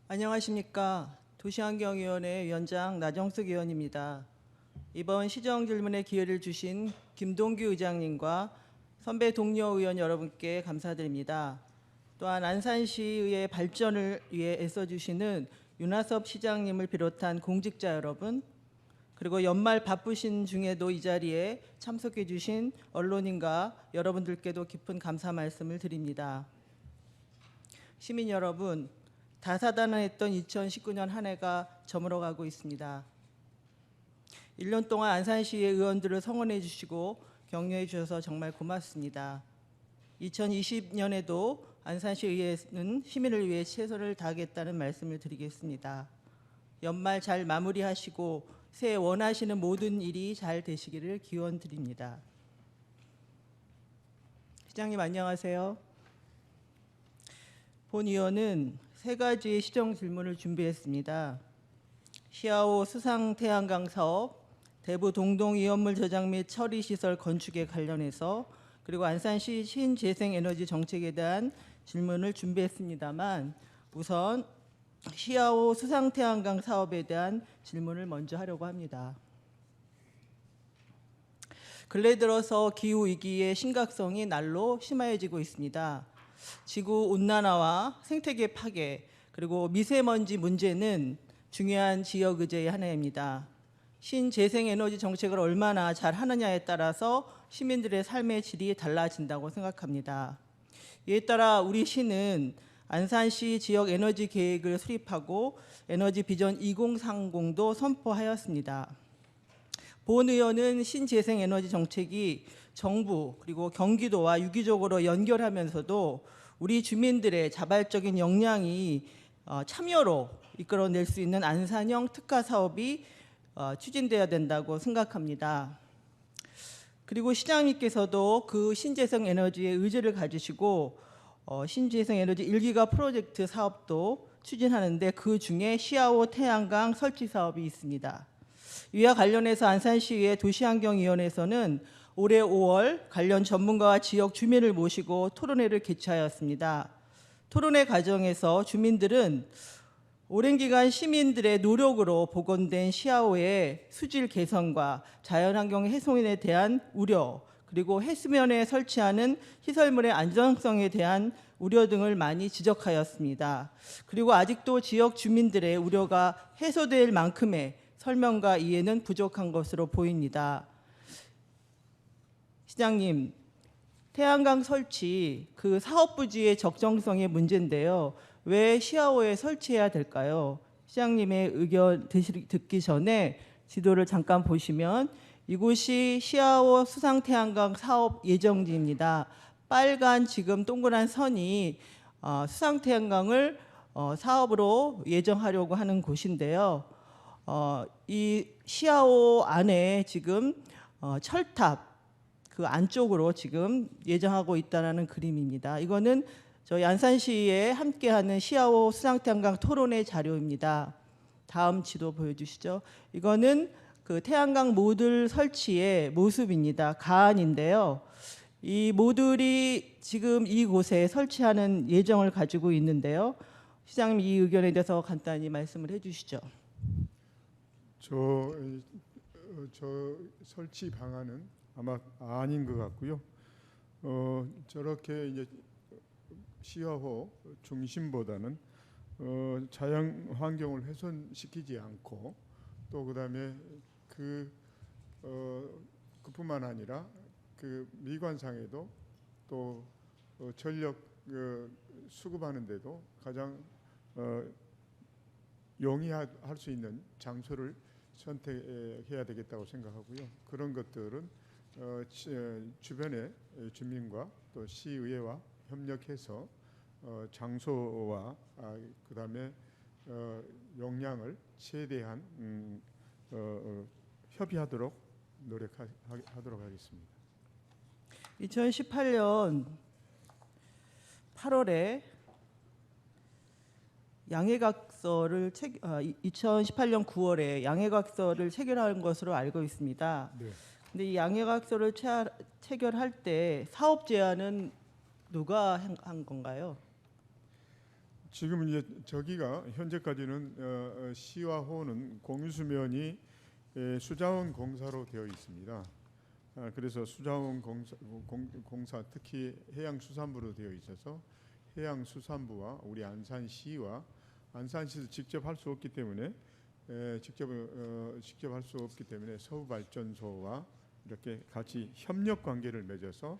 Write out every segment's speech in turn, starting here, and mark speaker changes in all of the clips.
Speaker 1: 안녕하십니까. 도시환경위원회 위원장 나정숙 의원입니다. 이번 시정질문에 기회를 주신 김동규 의장님과 선배 동료 의원 여러분께 감사드립니다. 또한 안산시의 발전을 위해 애써주시는 윤하섭 시장님을 비롯한 공직자 여러분, 그리고 연말 바쁘신 중에도 이 자리에 참석해 주신 언론인과 여러분들께도 깊은 감사 말씀을 드립니다. 시민 여러분, 다사다난했던 2019년 한 해가 저물어가고 있습니다. 1년 동안 안산시의 의원들을 성원해 주시고 격려해 주셔서 정말 고맙습니다. 2020년에도 안산시의회는 시민을 위해 최선을 다하겠다는 말씀을 드리겠습니다. 연말 잘 마무리하시고 새해 원하시는 모든 일이 잘 되시기를 기원드립니다. 시장님 안녕하세요. 본 의원은 세 가지의 시정 질문을 준비했습니다. 시아오 수상 태양광 사업, 대부 동동 이온물 저장 및 처리 시설 건축에 관련해서, 그리고 안산시 신재생에너지 정책에 대한 질문을 준비했습니다만, 우선 시아오 수상 태양광 사업에 대한 질문을 먼저 하려고 합니다. 근래 들어서 기후 위기의 심각성이 날로 심해지고 있습니다. 지구 온난화와 생태계 파괴, 그리고 미세먼지 문제는 중요한 지역 의제의 하나입니다. 신재생에너지 정책을 얼마나 잘 하느냐에 따라서 시민들의 삶의 질이 달라진다고 생각합니다. 이에 따라 우리 시는 안산시 지역 에너지 계획을 수립하고 에너지 비전 2030도 선포하였습니다. 본 의원은 신재생에너지 정책이 정부 그리고 경기도와 유기적으로 연결하면서도 우리 주민들의 자발적인 역량이 참여로 이끌어낼 수 있는 안산형 특화 사업이 추진돼야 된다고 생각합니다. 그리고 시장님께서도 그 신재생에너지에 의지를 가지시고 신재생에너지 1기가 프로젝트 사업도 추진하는데 그 중에 시아오 태양광 설치 사업이 있습니다. 이와 관련해서 안산시의 도시환경위원회에서는 올해 5월 관련 전문가와 지역 주민을 모시고 토론회를 개최하였습니다. 토론회 과정에서 주민들은 오랜 기간 시민들의 노력으로 복원된 시아오의 수질 개선과 자연환경 훼손에 대한 우려, 그리고 해수면에 설치하는 시설물의 안전성에 대한 우려 등을 많이 지적하였습니다. 그리고 아직도 지역 주민들의 우려가 해소될 만큼의 설명과 이해는 부족한 것으로 보입니다. 시장님, 태양광 설치 그 사업 부지의 적정성의 문제인데요. 왜 시아오에 설치해야 될까요? 시장님의 의견 듣기 전에 지도를 잠깐 보시면 이곳이 시아오 수상 태양광 사업 예정지입니다. 빨간 지금 동그란 선이 수상 태양광을 사업으로 예정하려고 하는 곳인데요. 이 시아오 안에 지금 철탑 그 안쪽으로 지금 예정하고 있다는 그림입니다. 이거는 저희 안산시에 함께하는 시아오 수상태양광 토론회 자료입니다. 다음 지도 보여주시죠. 이거는 그 태양광 모듈 설치의 모습입니다. 가안인데요. 이 모듈이 지금 이곳에 설치하는 예정을 가지고 있는데요. 시장님 이 의견에 대해서 간단히 말씀을 해주시죠.
Speaker 2: 저 설치 방안은 아마 아닌 것 같고요. 저렇게 이제 시야호 중심보다는 자연 환경을 훼손시키지 않고 또 그다음에 그뿐만 아니라 그 미관상에도 또 전력 수급하는데도 가장 용이할 수 있는 장소를 선택해야 되겠다고 생각하고요. 그런 것들은 주변의 주민과 또 시의회와 협력해서 장소와 그다음에 용량을 최대한 협의하도록 노력하도록 하겠습니다.
Speaker 1: 2018년 8월에 양해각서를 2018년 9월에 양해각서를 체결한 것으로 알고 있습니다.
Speaker 2: 네.
Speaker 1: 근데 이 양해각서를 체결할 때 사업 제안은 누가 한 건가요?
Speaker 2: 지금 이제 저기가 현재까지는 시와 호는 공유수면이 수자원 공사로 되어 있습니다. 그래서 수자원 공사 특히 해양수산부로 되어 있어서 해양수산부와 우리 안산시와 안산시에서 직접 할 수 없기 때문에 직접 할 수 없기 때문에 서부발전소와 이렇게 같이 협력 관계를 맺어서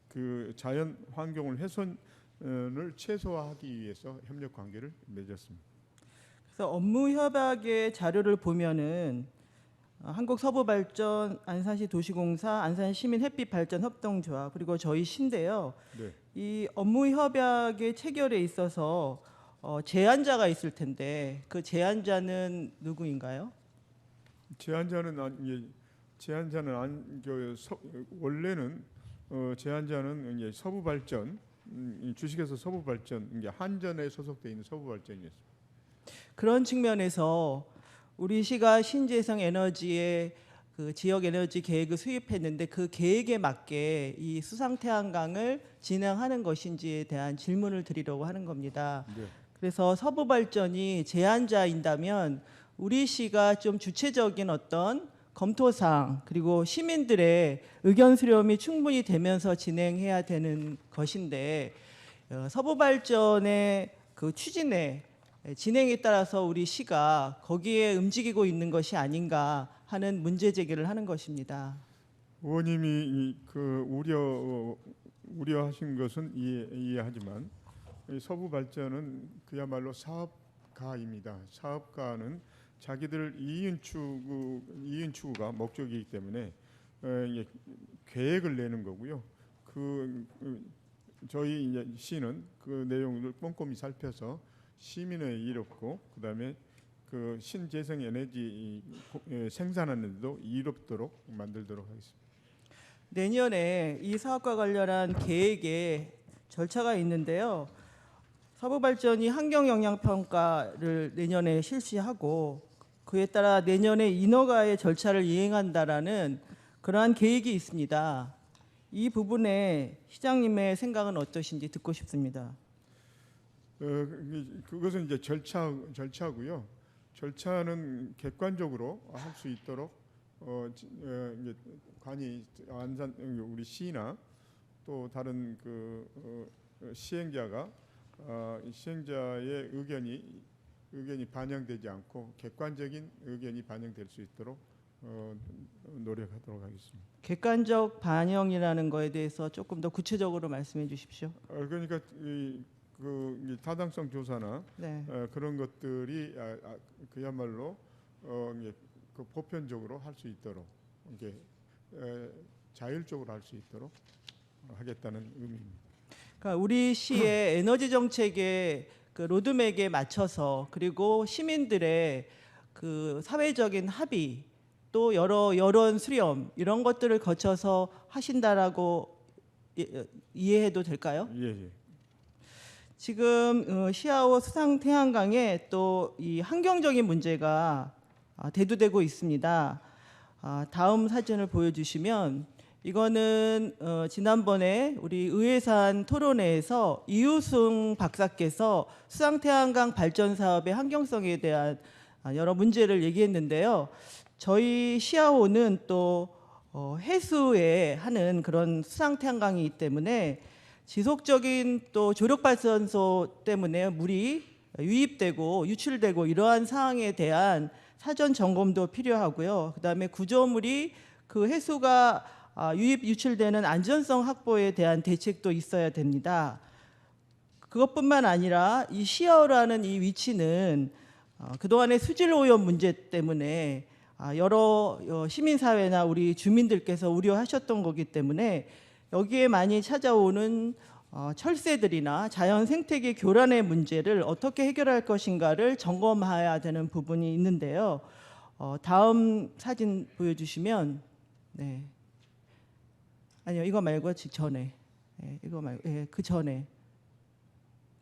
Speaker 2: 그 자연 환경을 훼손을 최소화하기 위해서 협력 관계를 맺었습니다.
Speaker 1: 그래서 업무 협약의 자료를 보면은 한국서부발전, 안산시 도시공사, 안산시민햇빛발전협동조합 그리고 저희 시인데요.
Speaker 2: 네.
Speaker 1: 이 업무 협약의 체결에 있어서 제안자가 있을 텐데 그 제안자는 누구인가요?
Speaker 2: 원래는 제안자는 이제 서부발전 주식회사 서부발전 이제 한전에 소속돼 있는 서부발전이었습니다.
Speaker 1: 그런 측면에서 우리 시가 신재생 에너지의 그 지역 에너지 계획을 수립했는데 그 계획에 맞게 이 수상태양광을 진행하는 것인지에 대한 질문을 드리려고 하는 겁니다.
Speaker 2: 네.
Speaker 1: 그래서 서부발전이 제안자인다면 우리 시가 좀 주체적인 어떤 검토사항 그리고 시민들의 의견 수렴이 충분히 되면서 진행해야 되는 것인데 서부발전의 그 추진에 진행에 따라서 우리 시가 거기에 움직이고 있는 것이 아닌가 하는 문제 제기를 하는 것입니다.
Speaker 2: 의원님이 그 우려하신 것은 이해하지만 서부발전은 그야말로 사업가입니다. 사업가는 자기들 이윤 추구가 목적이기 때문에 계획을 내는 거고요. 저희 이제 시는 그 내용을 꼼꼼히 살펴서 시민의 이롭고 그다음에 그 신재생 에너지 생산하는 데도 이롭도록 만들도록 하겠습니다.
Speaker 1: 내년에 이 사업과 관련한 계획에 절차가 있는데요. 서부발전이 환경영향평가를 내년에 실시하고 그에 따라 내년에 인허가의 절차를 이행한다라는 그러한 계획이 있습니다. 이 부분에 시장님의 생각은 어떠신지 듣고 싶습니다.
Speaker 2: 그것은 이제 절차고요. 절차는 객관적으로 할 수 있도록 이제 관이 안산 우리 시나 또 다른 그 시행자가 시행자의 의견이 반영되지 않고 객관적인 의견이 반영될 수 있도록 노력하도록 하겠습니다.
Speaker 1: 객관적 반영이라는 거에 대해서 조금 더 구체적으로 말씀해 주십시오.
Speaker 2: 그러니까 그 타당성 조사나
Speaker 1: 네.
Speaker 2: 그런 것들이 그야말로 그 보편적으로 할 수 있도록 이게 자율적으로 할 수 있도록 하겠다는 의미입니다.
Speaker 1: 그러니까 우리 시의 에너지 정책의 그 로드맵에 맞춰서 그리고 시민들의 그 사회적인 합의 또 여러 여론 수렴 이런 것들을 거쳐서 하신다라고 이해해도 될까요?
Speaker 2: 예.
Speaker 1: 지금 시아오 수상태양광에 또 이 환경적인 문제가 대두되고 있습니다. 다음 사진을 보여주시면 이거는 지난번에 우리 의회산 토론회에서 이우승 박사께서 수상태양광 발전 사업의 환경성에 대한 여러 문제를 얘기했는데요. 저희 시아오는 또 해수에 하는 그런 수상태양광이기 때문에 지속적인 또 조력발전소 때문에 물이 유입되고 유출되고 이러한 사항에 대한 사전 점검도 필요하고요. 그다음에 구조물이 그 해수가 유입 유출되는 안전성 확보에 대한 대책도 있어야 됩니다. 그것뿐만 아니라 이 시아오라는 이 위치는 그동안의 수질 오염 문제 때문에 여러 시민사회나 우리 주민들께서 우려하셨던 거기 때문에 여기에 많이 찾아오는 철새들이나 자연 생태계 교란의 문제를 어떻게 해결할 것인가를 점검해야 되는 부분이 있는데요. 다음 사진 보여주시면 네. 아니요, 이거 말고 전에 이거 말고 그 전에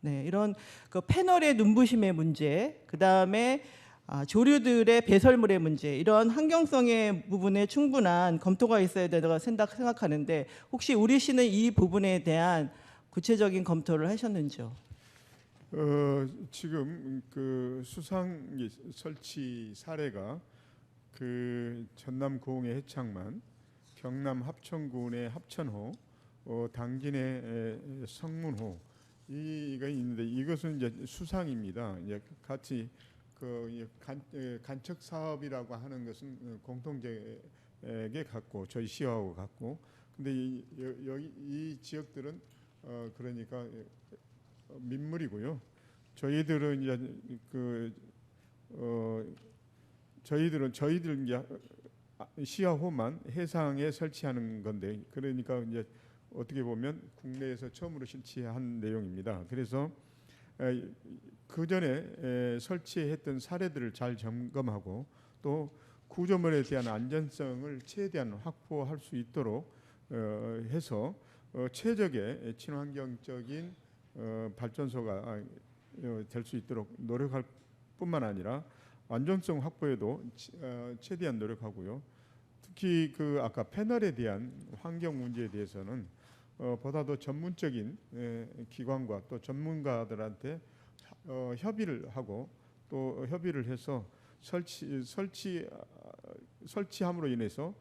Speaker 1: 네, 이런 그 패널의 눈부심의 문제, 그 다음에 조류들의 배설물의 문제, 이런 환경성의 부분에 충분한 검토가 있어야 된다고 생각하는데 혹시 우리 시는 이 부분에 대한 구체적인 검토를 하셨는지요?
Speaker 2: 지금 그 수상 설치 사례가 그 전남 고흥의 해창만, 경남 합천군의 합천호, 당진의 성문호 이가 있는데 이것은 이제 수상입니다. 이제 같이 그 간척 사업이라고 하는 것은 공통되게 갖고 저희 시하고 갖고, 근데 여기 이 지역들은 그러니까 민물이고요. 저희들은 이제 저희들 이제 시야호만 해상에 설치하는 건데, 그러니까 이제 어떻게 보면 국내에서 처음으로 실시한 내용입니다. 그래서 그 전에 설치했던 사례들을 잘 점검하고 또 구조물에 대한 안전성을 최대한 확보할 수 있도록 해서 최적의 친환경적인 발전소가 될 수 있도록 노력할 뿐만 아니라 안전성 확보에도 최대한 노력하고요. 특히 그 아까 패널에 대한 환경 문제에 대해서는 보다 더 전문적인 기관과 또 전문가들한테 협의를 하고 또 협의를 해서 설치함으로 인해서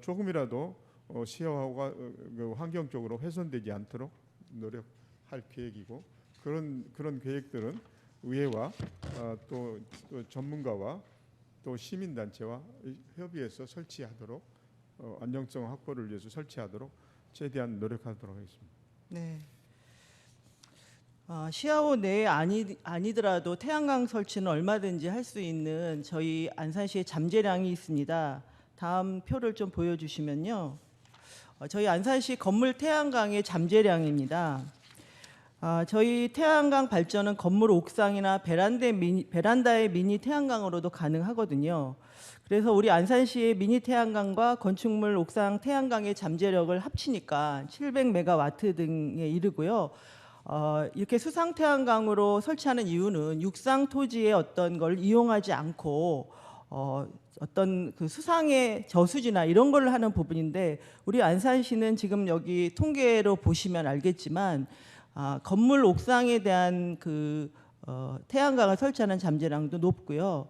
Speaker 2: 조금이라도 시야가 환경적으로 훼손되지 않도록 노력할 계획이고, 그런 계획들은 의회와 또 전문가와 또 시민단체와 협의해서 설치하도록 안정성 확보를 위해서 설치하도록 최대한 노력하도록 하겠습니다.
Speaker 1: 네. 시야호 내에 아니더라도 태양광 설치는 얼마든지 할 수 있는 저희 안산시의 잠재량이 있습니다. 다음 표를 좀 보여주시면요. 저희 안산시 건물 태양광의 잠재량입니다. 저희 태양광 발전은 건물 옥상이나 베란다의 미니 태양광으로도 가능하거든요. 그래서 우리 안산시의 미니 태양광과 건축물 옥상 태양광의 잠재력을 합치니까 700메가와트 등에 이르고요. 이렇게 수상 태양광으로 설치하는 이유는 육상 토지의 어떤 걸 이용하지 않고 어떤 그 수상의 저수지나 이런 걸 하는 부분인데, 우리 안산시는 지금 여기 통계로 보시면 알겠지만 건물 옥상에 대한 그 태양광을 설치하는 잠재량도 높고요.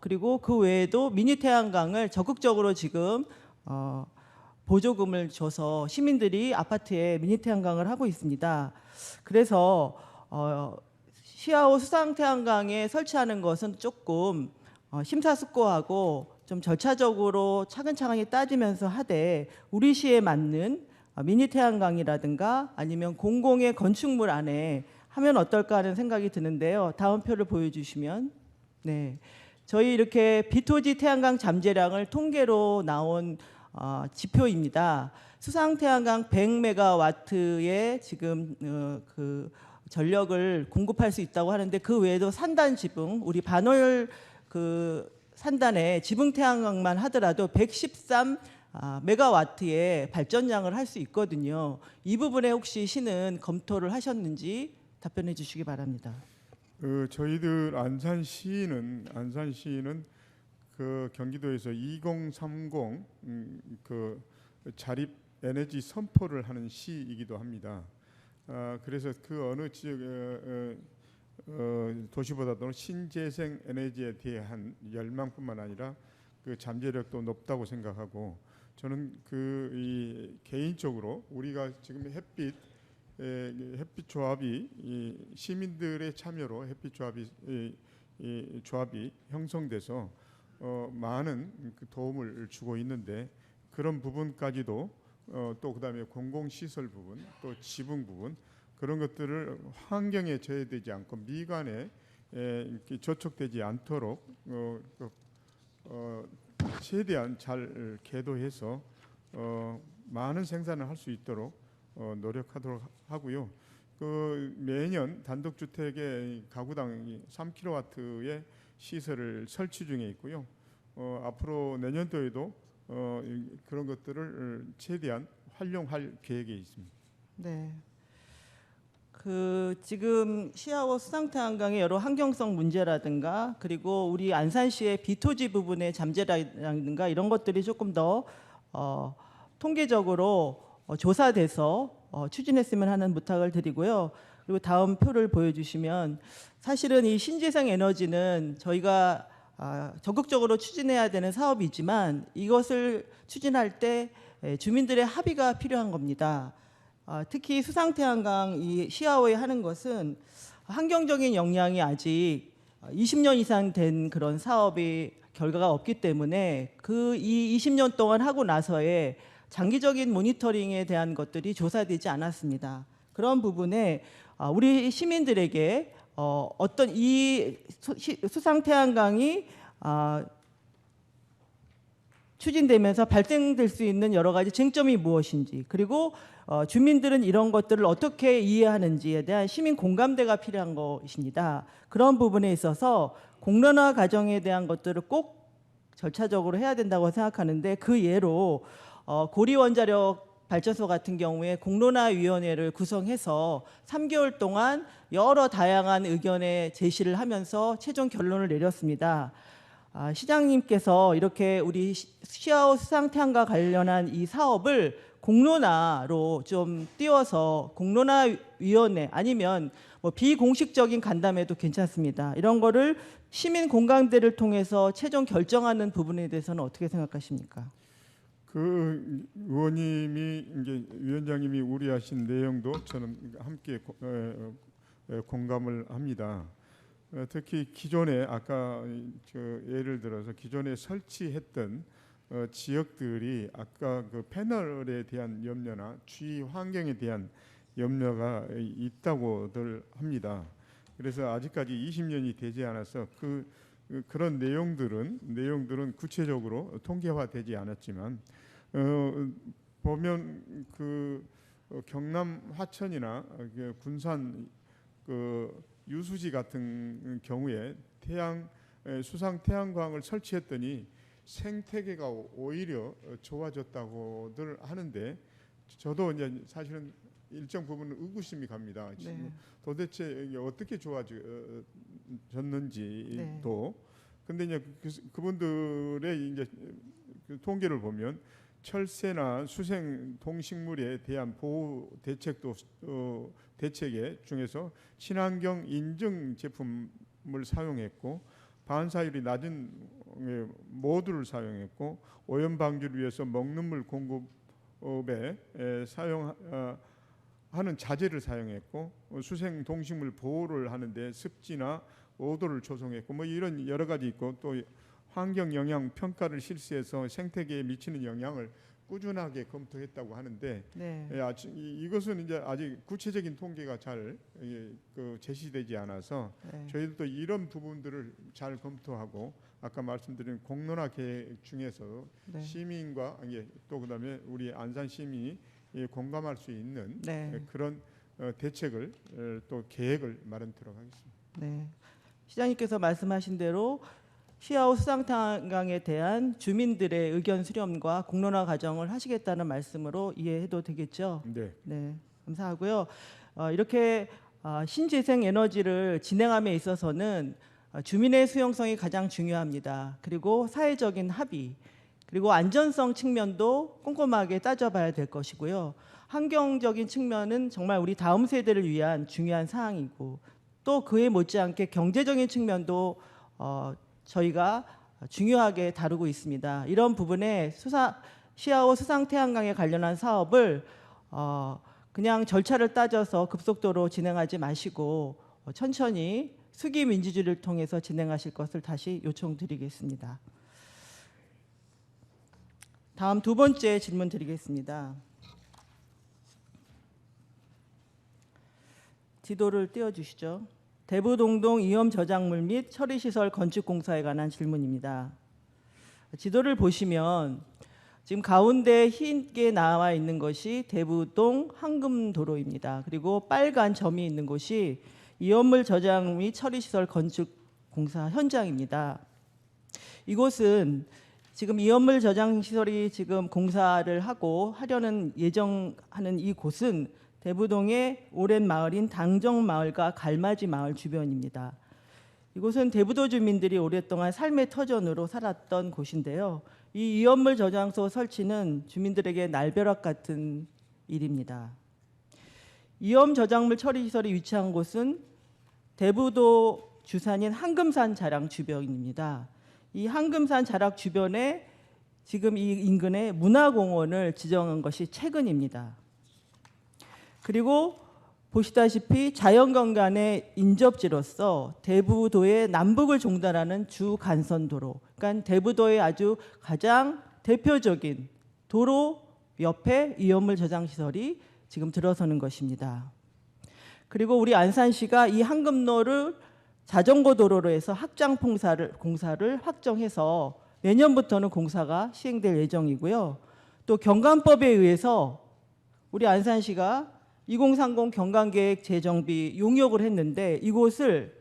Speaker 1: 그리고 그 외에도 미니 태양광을 적극적으로 지금 보조금을 줘서 시민들이 아파트에 미니 태양광을 하고 있습니다. 그래서 시야호 수상 태양광에 설치하는 것은 조금 심사숙고하고 좀 절차적으로 차근차근히 따지면서 하되, 우리 시에 맞는 미니 태양광이라든가 아니면 공공의 건축물 안에 하면 어떨까 하는 생각이 드는데요. 다음 표를 보여주시면, 네, 저희 이렇게 비토지 태양광 잠재량을 통계로 나온 지표입니다. 수상 태양광 100메가와트의 지금 그 전력을 공급할 수 있다고 하는데, 그 외에도 산단 지붕, 우리 반월 그 산단에 지붕 태양광만 하더라도 113 메가와트의 발전량을 할 수 있거든요. 이 부분에 혹시 시는 검토를 하셨는지 답변해 주시기 바랍니다.
Speaker 2: 저희들 안산시는 그 경기도에서 2030 그 자립 에너지 선포를 하는 시이기도 합니다. 그래서 그 어느 지역 도시보다도 신재생 에너지에 대한 열망뿐만 아니라 그 잠재력도 높다고 생각하고, 저는 이 개인적으로 우리가 지금 햇빛 조합이 시민들의 참여로 햇빛 조합이 형성돼서 많은 그 도움을 주고 있는데, 그런 부분까지도 또 그다음에 공공시설 부분, 또 지붕 부분, 그런 것들을 환경에 저해되지 않고 미관에 저촉되지 않도록 최대한 잘 계도해서 많은 생산을 할 수 있도록 노력하도록 하고요. 그 매년 단독주택의 가구당 3kW의 시설을 설치 중에 있고요. 앞으로 내년도에도 그런 것들을 최대한 활용할 계획에 있습니다.
Speaker 1: 네. 그 지금 시야호 수상 태양광의 여러 환경성 문제라든가, 그리고 우리 안산시의 비토지 부분의 잠재라든가 이런 것들이 조금 더 통계적으로 조사돼서 추진했으면 하는 부탁을 드리고요. 그리고 다음 표를 보여주시면 사실은 이 신재생 에너지는 저희가 적극적으로 추진해야 되는 사업이지만 이것을 추진할 때 주민들의 합의가 필요한 겁니다. 특히 수상태양강 이 시아오에 하는 것은 환경적인 영향이 아직 20년 이상 된 그런 사업이 결과가 없기 때문에 그 이 20년 동안 하고 나서의 장기적인 모니터링에 대한 것들이 조사되지 않았습니다. 그런 부분에 우리 시민들에게 어떤 이 수상태양강이 추진되면서 발생될 수 있는 여러 가지 쟁점이 무엇인지, 그리고 주민들은 이런 것들을 어떻게 이해하는지에 대한 시민 공감대가 필요한 것입니다. 그런 부분에 있어서 공론화 과정에 대한 것들을 꼭 절차적으로 해야 된다고 생각하는데, 그 예로 고리원자력 발전소 같은 경우에 공론화위원회를 구성해서 3개월 동안 여러 다양한 의견의 제시를 하면서 최종 결론을 내렸습니다. 시장님께서 이렇게 우리 시아오 수상태양과 관련한 이 사업을 공론화로 좀 띄워서 공론화위원회 아니면 뭐 비공식적인 간담회도 괜찮습니다. 이런 거를 시민 공감대를 통해서 최종 결정하는 부분에 대해서는 어떻게 생각하십니까?
Speaker 2: 그 의원님이 이제 위원장님이 우려하신 내용도 저는 함께 공감을 합니다. 특히 기존에 아까 예를 들어서 기존에 설치했던 지역들이 아까 그 패널에 대한 염려나 주위 환경에 대한 염려가 있다고들 합니다. 그래서 아직까지 20년이 되지 않아서 그런 내용들은 구체적으로 통계화되지 않았지만 보면 그 경남 화천이나 군산 그 유수지 같은 경우에 수상 태양광을 설치했더니 생태계가 오히려 좋아졌다고들 하는데, 저도 이제 사실은 일정 부분 의구심이 갑니다.
Speaker 1: 네.
Speaker 2: 도대체 이게 어떻게 좋아졌는지도.
Speaker 1: 네.
Speaker 2: 근데 이제 그분들의 이제 그 통계를 보면 철새나 수생 동식물에 대한 보호 대책에 중에서 친환경 인증 제품을 사용했고, 반사율이 낮은 모두를 사용했고, 오염 방지를 위해서 먹는 물 공급에 사용하는 자재를 사용했고, 수생 동식물 보호를 하는데 습지나 오도를 조성했고, 뭐 이런 여러 가지 있고, 또 환경 영향 평가를 실시해서 생태계에 미치는 영향을 꾸준하게 검토했다고 하는데,
Speaker 1: 네.
Speaker 2: 이것은 이제 아직 구체적인 통계가 잘 제시되지 않아서
Speaker 1: 네.
Speaker 2: 저희들도 이런 부분들을 잘 검토하고, 아까 말씀드린 공론화 계획 중에서
Speaker 1: 네.
Speaker 2: 시민과 또 그다음에 우리 안산 시민이 공감할 수 있는
Speaker 1: 네.
Speaker 2: 그런 대책을 또 계획을 마련토록 하겠습니다.
Speaker 1: 네. 시장님께서 말씀하신 대로 시아오 수상태양강에 대한 주민들의 의견 수렴과 공론화 과정을 하시겠다는 말씀으로 이해해도 되겠죠?
Speaker 2: 네.
Speaker 1: 네, 감사하고요. 이렇게 신재생 에너지를 진행함에 있어서는 주민의 수용성이 가장 중요합니다. 그리고 사회적인 합의, 그리고 안전성 측면도 꼼꼼하게 따져봐야 될 것이고요. 환경적인 측면은 정말 우리 다음 세대를 위한 중요한 사항이고, 또 그에 못지않게 경제적인 측면도 저희가 중요하게 다루고 있습니다. 이런 부분에 시아오 수상태양강에 관련한 사업을 그냥 절차를 따져서 급속도로 진행하지 마시고 천천히 수기 민주주의를 통해서 진행하실 것을 다시 요청드리겠습니다. 다음 두 번째 질문 드리겠습니다. 지도를 띄워주시죠. 대부동동 이염 저작물 및 처리시설 건축공사에 관한 질문입니다. 지도를 보시면 지금 가운데 흰게 나와 있는 것이 대부동 황금도로입니다. 그리고 빨간 점이 있는 곳이 이염물 저장 및 처리시설 건축공사 현장입니다. 이곳은 지금 이염물 저장 시설이 지금 공사를 하려는 예정하는 이 곳은 대부동의 오랜 마을인 당정마을과 갈맞이 마을 주변입니다. 이곳은 대부도 주민들이 오랫동안 삶의 터전으로 살았던 곳인데요. 이 이염물 저장소 설치는 주민들에게 날벼락 같은 일입니다. 위험 저작물 처리 시설이 위치한 곳은 대부도 주산인 한금산 자락 주변입니다. 이 한금산 자락 주변에 지금 이 인근에 문화공원을 지정한 것이 최근입니다. 그리고 보시다시피 자연경관의 인접지로서 대부도의 남북을 종달하는 주 간선도로, 그러니까 대부도의 아주 가장 대표적인 도로 옆에 위험물 저장 시설이 지금 들어서는 것입니다. 그리고 우리 안산시가 이 한금로를 자전거 도로로 해서 확장 공사를 확정해서 내년부터는 공사가 시행될 예정이고요. 또 경관법에 의해서 우리 안산시가 2030 경관계획 재정비 용역을 했는데 이곳을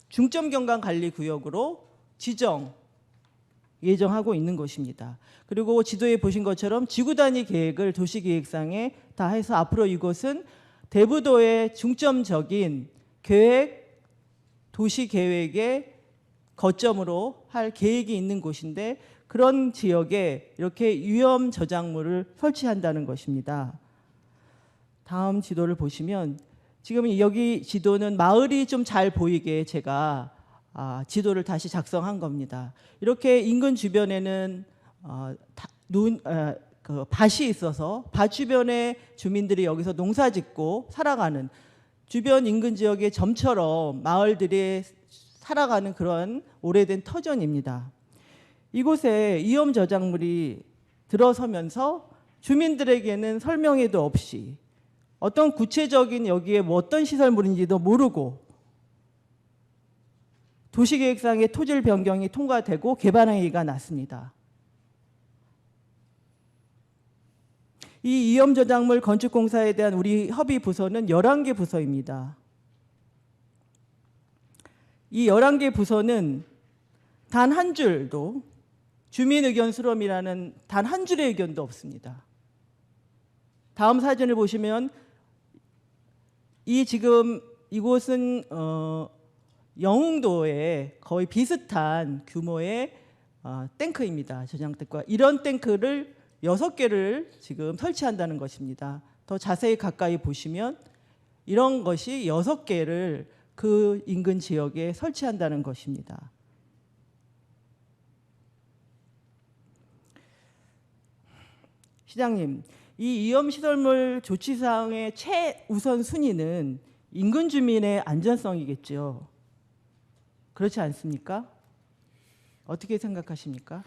Speaker 1: 중점 경관 관리 구역으로 지정 예정하고 있는 것입니다. 그리고 지도에 보신 것처럼 지구 단위 계획을 도시계획상에 다 해서 앞으로 이곳은 대부도의 중점적인 계획, 도시계획의 거점으로 할 계획이 있는 곳인데 그런 지역에 이렇게 위험 저작물을 설치한다는 것입니다. 다음 지도를 보시면 지금 여기 지도는 마을이 좀 잘 보이게 제가 지도를 다시 작성한 겁니다. 이렇게 인근 주변에는 밭이 있어서 밭 주변에 주민들이 여기서 농사짓고 살아가는 주변 인근 지역의 점처럼 마을들이 살아가는 그런 오래된 터전입니다. 이곳에 위험 저작물이 들어서면서 주민들에게는 설명회도 없이 어떤 구체적인 여기에 뭐 어떤 시설물인지도 모르고 도시계획상의 토질 변경이 통과되고 개발행위가 났습니다. 이 위험 저작물 건축공사에 대한 우리 협의 부서는 11개 부서입니다. 이 11개 부서는 단 한 줄도 주민 의견 수렴이라는 단 한 줄의 의견도 없습니다. 다음 사진을 보시면 지금 이곳은 영흥도에 거의 비슷한 규모의 탱크입니다. 저장 탱크가. 이런 탱크를 6개를 지금 설치한다는 것입니다. 더 자세히 가까이 보시면 이런 것이 6개를 그 인근 지역에 설치한다는 것입니다. 시장님, 이 위험시설물 조치사항의 최우선 순위는 인근 주민의 안전성이겠죠. 그렇지 않습니까? 어떻게 생각하십니까?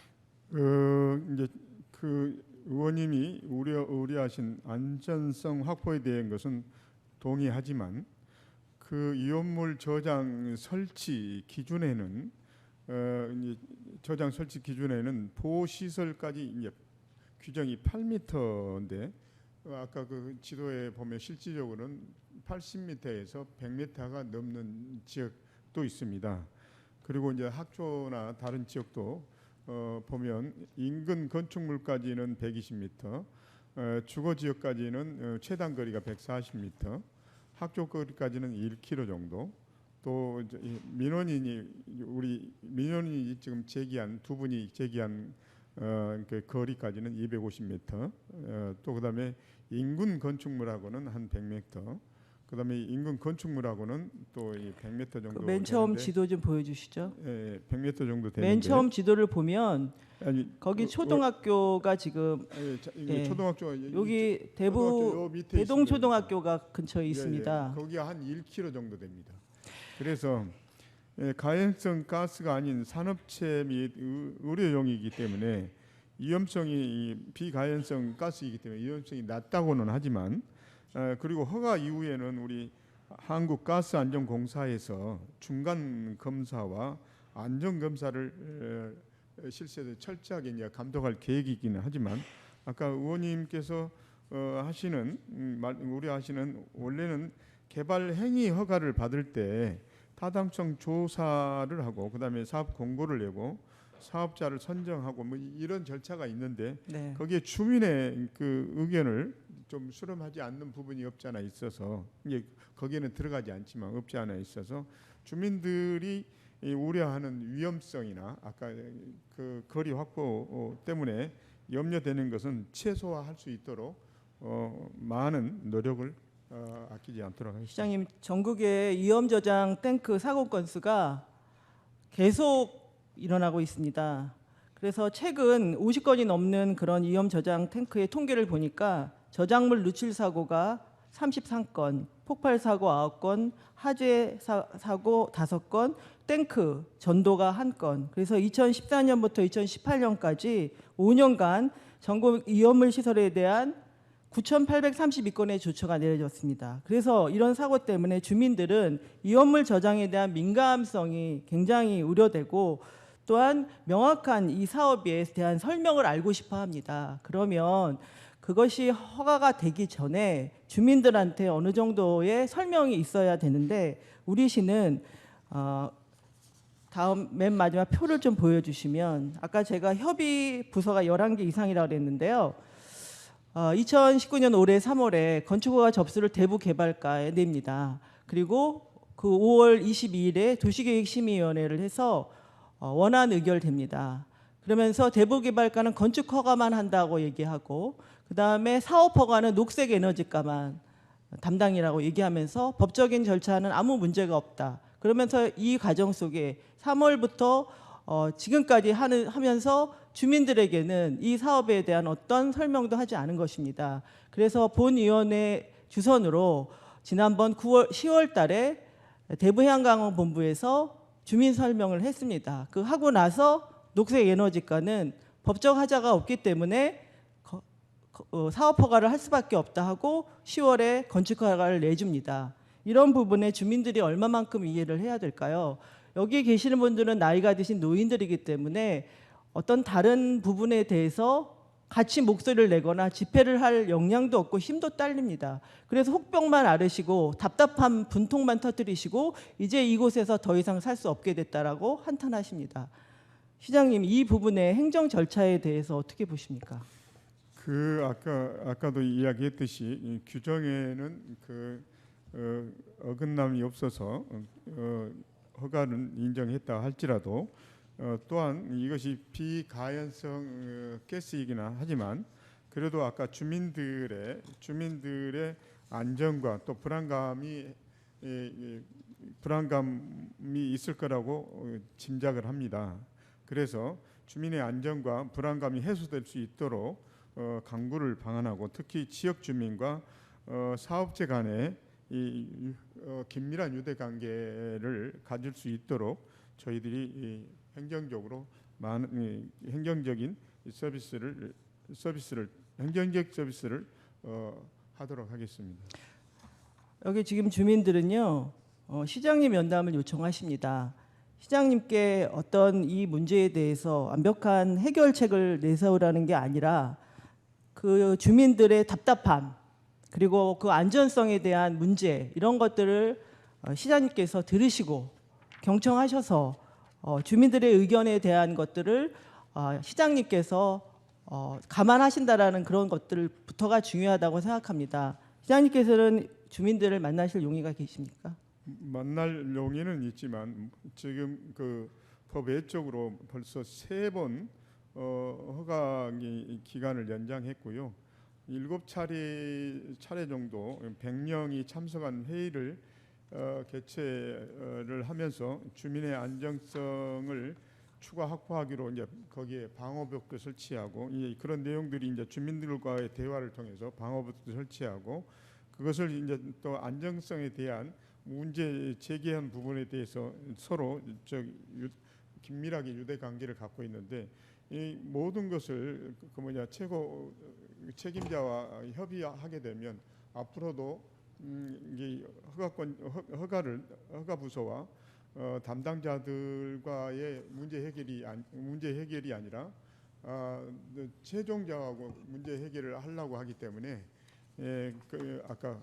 Speaker 2: 이제 그 의원님이 우려하신 안전성 확보에 대한 것은 동의하지만 그 위험물 저장 설치 기준에는 이제 저장 설치 기준에는 보호 시설까지 이제 규정이 8m인데 아까 그 지도에 보면 실질적으로는 80m에서 100m가 넘는 지역도 있습니다. 그리고 이제 학교나 다른 지역도 보면 인근 건축물까지는 120m, 주거 지역까지는 최단 거리가 140m, 학교 거리까지는 1km 정도. 또 우리 민원인이 지금 두 분이 제기한 그 거리까지는 250m. 또 그다음에 인근 건축물하고는 한 100m. 그다음에 인근 건축물하고는 또 100m 정도.
Speaker 1: 맨 처음 지도 좀 보여주시죠.
Speaker 2: 예, 100m 정도 되는데.
Speaker 1: 맨 처음 지도를 보면 거기 초등학교가 지금
Speaker 2: 이게 초등학교
Speaker 1: 여기
Speaker 2: 밑에
Speaker 1: 대동초등학교가 근처에 있습니다.
Speaker 2: 거기가 한 1km 정도 됩니다. 그래서 가연성 가스가 아닌 산업체 및 의료용이기 때문에 위험성이 비가연성 가스이기 때문에 위험성이 낮다고는 하지만 그리고 허가 이후에는 우리 한국가스안전공사에서 중간 검사와 안전 검사를 실시해서 철저하게 이제 감독할 계획이기는 하지만 아까 의원님께서 우려하시는 원래는 개발 행위 허가를 받을 때 타당성 조사를 하고 그다음에 사업 공고를 내고 사업자를 선정하고 뭐 이런 절차가 있는데
Speaker 1: 네.
Speaker 2: 거기에 주민의 그 의견을 좀 수렴하지 않는 부분이 없지 않아 있어서 이제 거기에는 들어가지 않지만 없지 않아 있어서 주민들이 우려하는 위험성이나 아까 그 거리 확보 때문에 염려되는 것은 최소화할 수 있도록 많은 노력을 아끼지 않도록 하겠습니다.
Speaker 1: 시장님, 전국의 위험 저장 탱크 사고 건수가 계속 일어나고 있습니다. 그래서 최근 50건이 넘는 그런 위험 저장 탱크의 통계를 보니까 저작물 누출 사고가 33건, 폭발 사고 9건, 화재 사고 5건, 탱크 전도가 1건. 그래서 2014년부터 2018년까지 5년간 전국 위험물 시설에 대한 9,832건의 조처가 내려졌습니다. 그래서 이런 사고 때문에 주민들은 위험물 저장에 대한 민감성이 굉장히 우려되고 또한 명확한 이 사업에 대한 설명을 알고 싶어 합니다. 그러면 그것이 허가가 되기 전에 주민들한테 어느 정도의 설명이 있어야 되는데 우리 시는 다음 맨 마지막 표를 좀 보여주시면 아까 제가 협의 부서가 11개 이상이라고 그랬는데요. 2019년 올해 3월에 건축허가 접수를 대부개발과에 냅니다. 그리고 그 5월 22일에 도시계획심의위원회를 해서 원안 의결됩니다. 그러면서 대부개발과는 건축허가만 한다고 얘기하고 그 다음에 사업허가는 녹색에너지과만 담당이라고 얘기하면서 법적인 절차는 아무 문제가 없다. 그러면서 이 과정 속에 3월부터 지금까지 하면서 주민들에게는 이 사업에 대한 어떤 설명도 하지 않은 것입니다. 그래서 본위원회 주선으로 지난번 10월 달에 대부해양강원본부에서 주민 설명을 했습니다. 그 하고 나서 녹색에너지과는 법적 하자가 없기 때문에 사업 허가를 할 수밖에 없다 하고 10월에 건축 허가를 내줍니다. 이런 부분에 주민들이 얼마만큼 이해를 해야 될까요? 여기 계시는 분들은 나이가 드신 노인들이기 때문에 어떤 다른 부분에 대해서 같이 목소리를 내거나 집회를 할 역량도 없고 힘도 딸립니다. 그래서 혹병만 앓으시고 답답한 분통만 터뜨리시고 이제 이곳에서 더 이상 살 수 없게 됐다라고 한탄하십니다. 시장님, 이 부분의 행정 절차에 대해서 어떻게 보십니까?
Speaker 2: 아까도 이야기했듯이 이 규정에는 어긋남이 없어서 허가는 인정했다 할지라도 또한 이것이 비가연성 가스이기나 하지만 그래도 아까 주민들의 안전과 또 불안감이 있을 거라고 짐작을 합니다. 그래서 주민의 안전과 불안감이 해소될 수 있도록 강구를 방안하고 특히 지역 주민과 사업체 간의 이 긴밀한 유대 관계를 가질 수 있도록 저희들이 행정적인 서비스를 하도록 하겠습니다.
Speaker 1: 여기 지금 주민들은요 시장님 면담을 요청하십니다. 시장님께 어떤 이 문제에 대해서 완벽한 해결책을 내세우라는 게 아니라 그 주민들의 답답함 그리고 그 안전성에 대한 문제 이런 것들을 시장님께서 들으시고 경청하셔서 주민들의 의견에 대한 것들을 시장님께서 감안하신다라는 그런 것들부터가 중요하다고 생각합니다. 시장님께서는 주민들을 만나실 용의가 계십니까?
Speaker 2: 만날 용의는 있지만 지금 그 법 외적으로 벌써 3번 허가 기간을 연장했고요. 7차례 정도 100명이 참석한 회의를 개최를 하면서 주민의 안정성을 추가 확보하기로 이제 거기에 방호벽도 설치하고 그런 내용들이 이제 주민들과의 대화를 통해서 방호벽도 설치하고 그것을 이제 또 안정성에 대한 문제 제기한 부분에 대해서 서로 긴밀하게 유대 관계를 갖고 있는데 이 모든 것을 최고 책임자와 협의하게 되면 앞으로도 이 허가 부서와 담당자들과의 문제 해결이 아니라 최종자하고 문제 해결을 하려고 하기 때문에 아까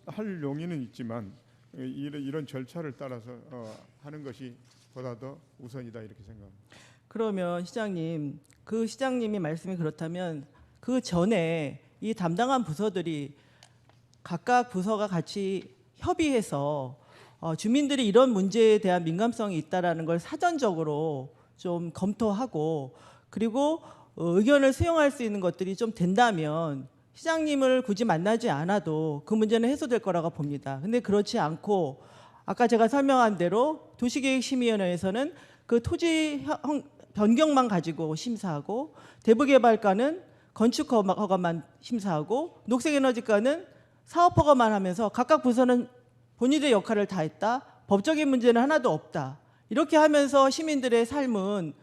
Speaker 2: 할 용의는 있지만 이런 절차를 따라서 하는 것이 보다 더 우선이다 이렇게 생각합니다.
Speaker 1: 그러면 시장님, 그 시장님이 말씀이 그렇다면 그 전에 이 담당한 부서들이 각각 부서가 같이 협의해서 주민들이 이런 문제에 대한 민감성이 있다라는 걸 사전적으로 좀 검토하고 그리고 의견을 수용할 수 있는 것들이 좀 된다면 시장님을 굳이 만나지 않아도 그 문제는 해소될 거라고 봅니다. 근데 그렇지 않고 아까 제가 설명한 대로 도시계획심의위원회에서는 그 토지 변경만 가지고 심사하고 대부개발과는 건축 허가만 심사하고 녹색에너지과는 사업 허가만 하면서 각각 부서는 본인의 역할을 다 했다. 법적인 문제는 하나도 없다. 이렇게 하면서 시민들의 삶은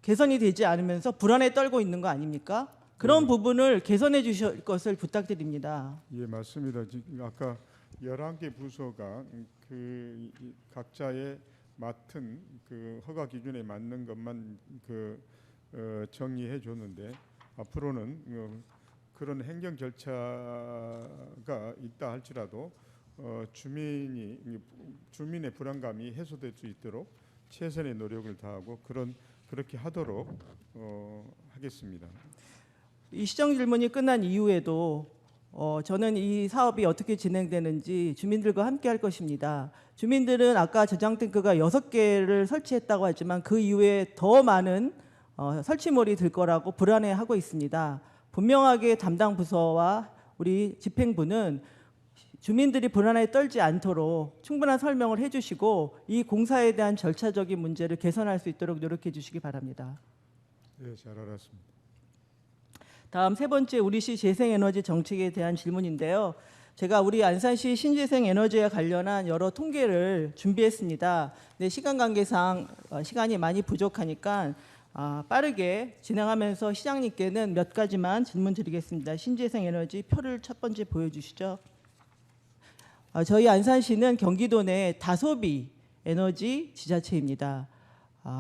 Speaker 1: 개선이 되지 않으면서 불안에 떨고 있는 거 아닙니까? 그런 부분을 개선해 주실 것을 부탁드립니다.
Speaker 2: 예, 맞습니다. 지금 아까 11개 부서가 각자의 맡은 그 허가 기준에 맞는 것만 정리해 줬는데 앞으로는 그런 행정 절차가 있다 할지라도 주민의 불안감이 해소될 수 있도록 최선의 노력을 다하고 그렇게 하도록 하겠습니다.
Speaker 1: 이 시정 질문이 끝난 이후에도 저는 이 사업이 어떻게 진행되는지 주민들과 함께 할 것입니다. 주민들은 아까 저장 탱크가 6개를 설치했다고 하지만 그 이후에 더 많은 설치물이 들 거라고 불안해하고 있습니다. 분명하게 담당 부서와 우리 집행부는 주민들이 불안에 떨지 않도록 충분한 설명을 해주시고 이 공사에 대한 절차적인 문제를 개선할 수 있도록 노력해 주시기 바랍니다.
Speaker 2: 네, 잘 알았습니다.
Speaker 1: 다음 세 번째 우리시 재생에너지 정책에 대한 질문인데요. 제가 우리 안산시 신재생에너지에 관련한 여러 통계를 준비했습니다. 근데 시간 관계상 시간이 많이 부족하니까 빠르게 진행하면서 시장님께는 몇 가지만 질문 드리겠습니다. 신재생에너지 표를 첫 번째 보여주시죠. 저희 안산시는 경기도 내 다소비 에너지 지자체입니다.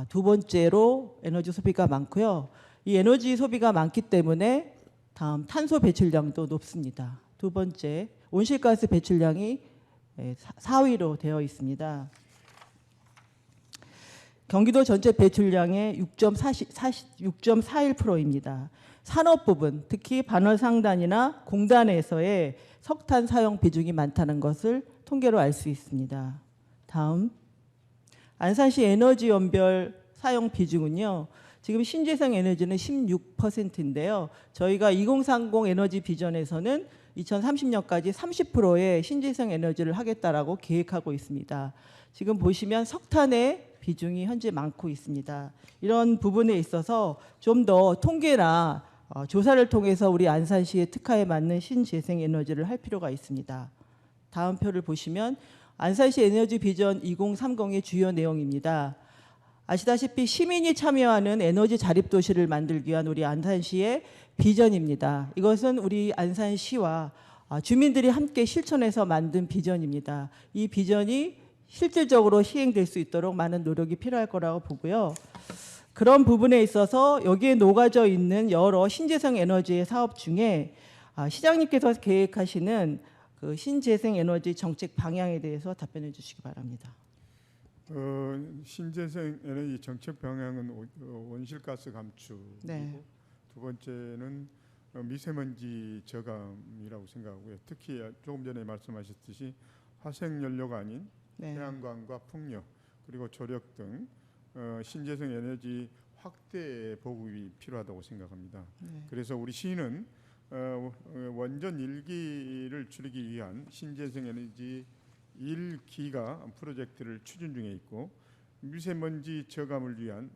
Speaker 1: 두 번째로 에너지 소비가 많고요. 이 에너지 소비가 많기 때문에 다음 탄소 배출량도 높습니다. 두 번째 온실가스 배출량이 4위로 되어 있습니다. 경기도 전체 배출량의 6.41%입니다. 산업 부분, 특히 반월상단이나 공단에서의 석탄 사용 비중이 많다는 것을 통계로 알 수 있습니다. 다음, 안산시 에너지 연별 사용 비중은요. 지금 신재생 에너지는 16%인데요. 저희가 2030 에너지 비전에서는 2030년까지 30%의 신재생 에너지를 하겠다라고 계획하고 있습니다. 지금 보시면 석탄의 비중이 현재 많고 있습니다. 이런 부분에 있어서 좀 더 통계나 조사를 통해서 우리 안산시의 특화에 맞는 신재생 에너지를 할 필요가 있습니다. 다음 표를 보시면 안산시 에너지 비전 2030의 주요 내용입니다. 아시다시피 시민이 참여하는 에너지 자립 도시를 만들기 위한 우리 안산시의 비전입니다. 이것은 우리 안산시와 주민들이 함께 실천해서 만든 비전입니다. 이 비전이 실질적으로 시행될 수 있도록 많은 노력이 필요할 거라고 보고요. 그런 부분에 있어서 여기에 녹아져 있는 여러 신재생 에너지의 사업 중에 시장님께서 계획하시는 그 신재생 에너지 정책 방향에 대해서 답변해 주시기 바랍니다.
Speaker 2: 신재생 에너지 정책 방향은 온실가스 감축이고
Speaker 1: 네.
Speaker 2: 두 번째는 미세먼지 저감이라고 생각하고요. 특히 조금 전에 말씀하셨듯이 화석연료가 아닌
Speaker 1: 네.
Speaker 2: 태양광과 풍력 그리고 조력 등 신재생 에너지 확대 보급이 필요하다고 생각합니다.
Speaker 1: 네.
Speaker 2: 그래서 우리 시는 원전 1기를 줄이기 위한 신재생 에너지 1기가 프로젝트를 추진 중에 있고 미세먼지 저감을 위한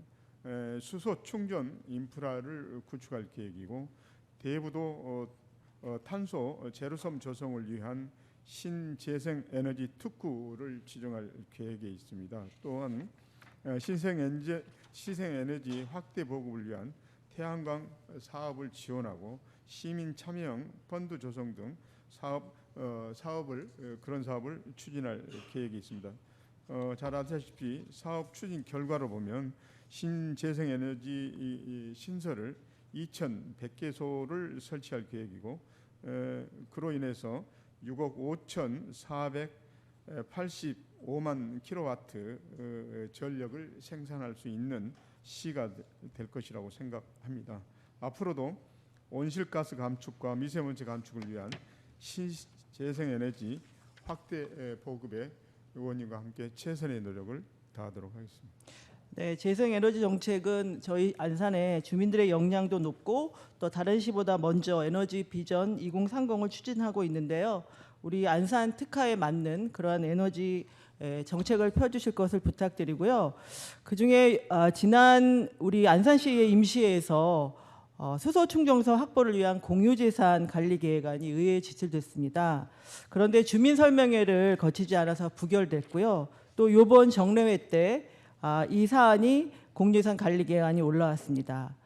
Speaker 2: 수소 충전 인프라를 구축할 계획이고 대부도 탄소 제로섬 조성을 위한 신재생 에너지 특구를 지정할 계획에 있습니다. 또한 신생 에너지 확대 보급을 위한 태양광 사업을 지원하고 시민 참여형 펀드 조성 등 그런 사업을 추진할 계획이 있습니다. 잘 아시다시피 사업 추진 결과로 보면 신재생 에너지 신설을 2,100개소를 설치할 계획이고 그로 인해서 6억 5,485만 킬로와트 전력을 생산할 수 있는 시가 될 것이라고 생각합니다. 앞으로도 온실가스 감축과 미세먼지 감축을 위한 신재생에너지 확대 보급에 의원님과 함께 최선의 노력을 다하도록 하겠습니다.
Speaker 1: 네, 재생에너지 정책은 저희 안산의 주민들의 역량도 높고 또 다른 시보다 먼저 에너지 비전 2030을 추진하고 있는데요. 우리 안산 특화에 맞는 그러한 에너지 정책을 펴주실 것을 부탁드리고요. 그중에 지난 우리 안산시의 임시회에서 수소 충전소 확보를 위한 공유재산 관리 계획안이 의회에 제출됐습니다. 그런데 주민 설명회를 거치지 않아서 부결됐고요. 또 이번 정례회 때 이 사안이 공유재산 관리 계획안이 올라왔습니다.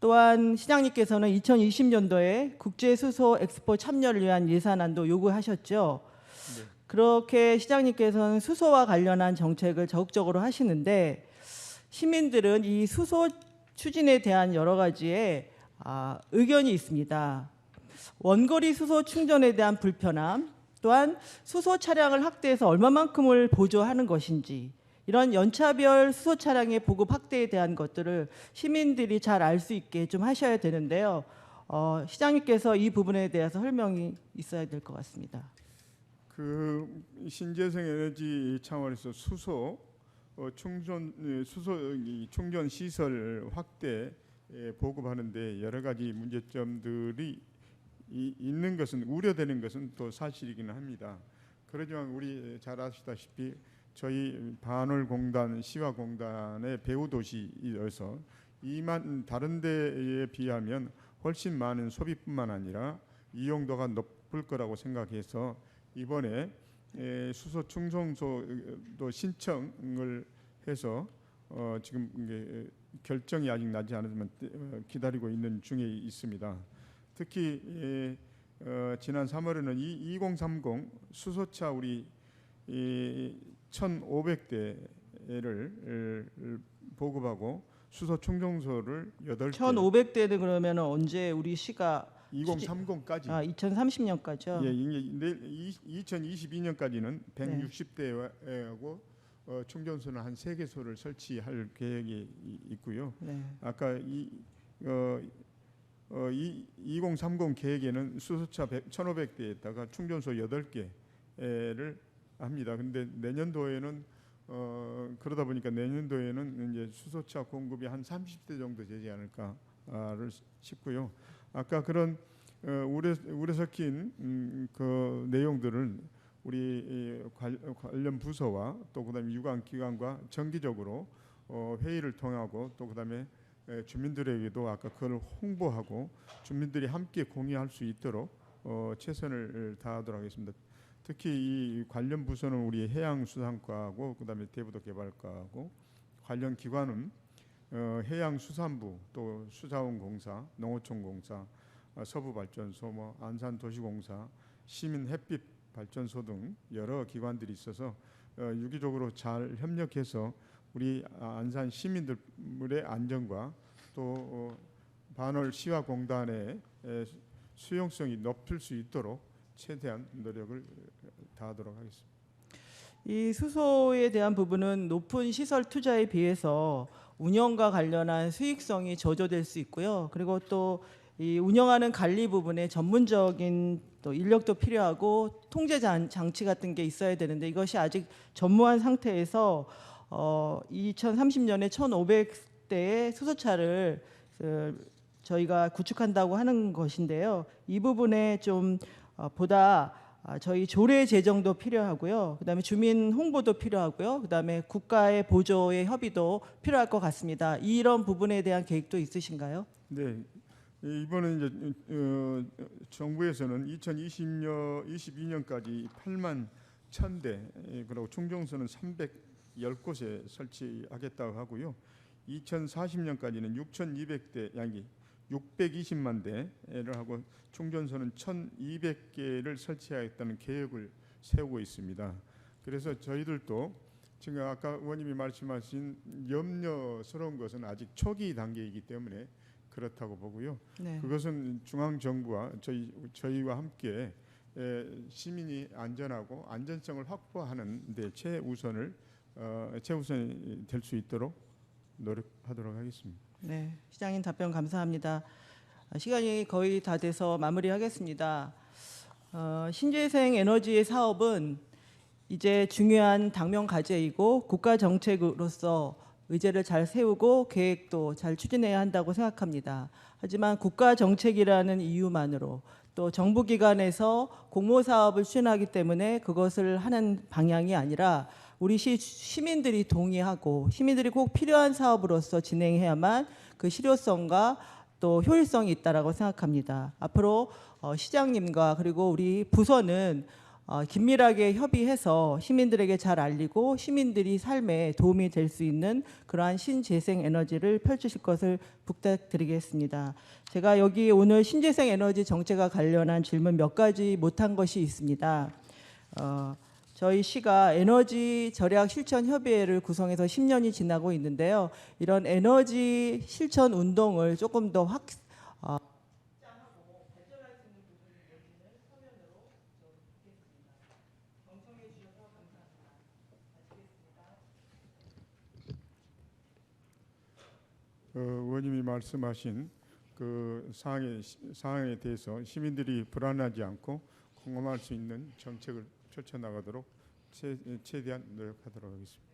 Speaker 1: 또한 시장님께서는 2020년도에 국제 수소 엑스포 참여를 위한 예산안도 요구하셨죠.
Speaker 2: 네.
Speaker 1: 그렇게 시장님께서는 수소와 관련한 정책을 적극적으로 하시는데 시민들은 이 수소 추진에 대한 여러 가지의 의견이 있습니다. 원거리 수소 충전에 대한 불편함, 또한 수소 차량을 확대해서 얼마만큼을 보조하는 것인지, 이런 연차별 수소 차량의 보급 확대에 대한 것들을 시민들이 잘 알 수 있게 좀 하셔야 되는데요. 시장님께서 이 부분에 대해서 설명이 있어야 될 것 같습니다.
Speaker 2: 그 신재생 에너지 차원에서 수소 충전 시설 확대 보급하는데 여러 가지 문제점들이 있는 것은 우려되는 것은 또 사실이기는 합니다. 그러지만 우리 잘 아시다시피 저희 반월공단, 시화공단의 배후 도시여서 다른 데에 비하면 훨씬 많은 소비뿐만 아니라 이용도가 높을 거라고 생각해서 이번에 수소 충전소도 신청을 해서 지금 결정이 아직 나지 않았지만 기다리고 있는 중에 있습니다. 특히 지난 3월에는 2030 수소차 우리 1,500대를 보급하고 수소 충전소를 8개.
Speaker 1: 1,500대는 그러면 언제 우리 시가
Speaker 2: 2030까지.
Speaker 1: 2030년까지요.
Speaker 2: 예, 2022년까지는 160대하고 충전소는 한 3개소를 설치할 계획이 있고요.
Speaker 1: 네.
Speaker 2: 아까 2030 계획에는 수소차 1,500대에다가 충전소 8개를 합니다. 근데 내년도에는 그러다 보니까 내년도에는 이제 수소차 공급이 한 30대 정도 되지 않을까를 싶고요. 아까 그런 우려 섞인 그 내용들은 우리 관련 부서와 또 그다음에 유관 기관과 정기적으로 회의를 통하고 또 그다음에 주민들에게도 아까 그걸 홍보하고 주민들이 함께 공유할 수 있도록 최선을 다하도록 하겠습니다. 특히 이 관련 부서는 우리 해양수산과하고 그다음에 대부도개발과하고 관련 기관은 해양수산부 또 수자원공사, 농어촌공사, 서부발전소, 안산도시공사, 시민햇빛발전소 등 여러 기관들이 있어서 유기적으로 잘 협력해서 우리 안산 시민들의 안전과 또 반월 시화공단의 수용성이 높일 수 있도록 최대한 노력을 다하도록 하겠습니다.
Speaker 1: 이 수소에 대한 부분은 높은 시설 투자에 비해서 운영과 관련한 수익성이 저조될 수 있고요. 그리고 또 이 운영하는 관리 부분에 전문적인 또 인력도 필요하고 통제 장치 같은 게 있어야 되는데 이것이 아직 전무한 상태에서 2030년에 1,500대의 수소차를 저희가 구축한다고 하는 것인데요. 이 부분에 좀 보다 저희 조례 제정도 필요하고요. 그다음에 주민 홍보도 필요하고요. 그다음에 국가의 보조의 협의도 필요할 것 같습니다. 이런 부분에 대한 계획도 있으신가요?
Speaker 2: 네, 이번에 이제 정부에서는 2022년까지 8만 1,000대 그리고 충전소는 310곳에 설치하겠다고 하고요. 2040년까지는 6,200대 양이 620만 대를 하고 충전소는 1,200개를 설치하겠다는 계획을 세우고 있습니다. 그래서 저희들도 지금 아까 의원님이 말씀하신 염려스러운 것은 아직 초기 단계이기 때문에 그렇다고 보고요.
Speaker 1: 네.
Speaker 2: 그것은 중앙 정부와 저희와 함께 시민이 안전하고 안전성을 확보하는 데 최우선이 될 수 있도록 노력하도록 하겠습니다.
Speaker 1: 네, 시장님 답변 감사합니다. 시간이 거의 다 돼서 마무리하겠습니다. 신재생 에너지의 사업은 이제 중요한 당면 과제이고 국가 정책으로서 의제를 잘 세우고 계획도 잘 추진해야 한다고 생각합니다. 하지만 국가 정책이라는 이유만으로 또 정부기관에서 공모 사업을 추진하기 때문에 그것을 하는 방향이 아니라 우리 시민들이 동의하고 시민들이 꼭 필요한 사업으로서 진행해야만 그 실효성과 또 효율성이 있다라고 생각합니다. 앞으로 시장님과 그리고 우리 부서는 긴밀하게 협의해서 시민들에게 잘 알리고 시민들이 삶에 도움이 될 수 있는 그러한 신재생 에너지를 펼치실 것을 부탁드리겠습니다. 제가 여기 오늘 신재생 에너지 정책과 관련한 질문 몇 가지 못한 것이 있습니다. 저희 시가 에너지 절약 실천 협의회를 구성해서 10년이 지나고 있는데요. 이런 에너지 실천 운동을 조금 더
Speaker 2: 의원님이 말씀하신 그 사항에 대해서 시민들이 불안하지 않고 공감할 수 있는 정책을 펼쳐 나가도록 최대한 노력하도록 하겠습니다.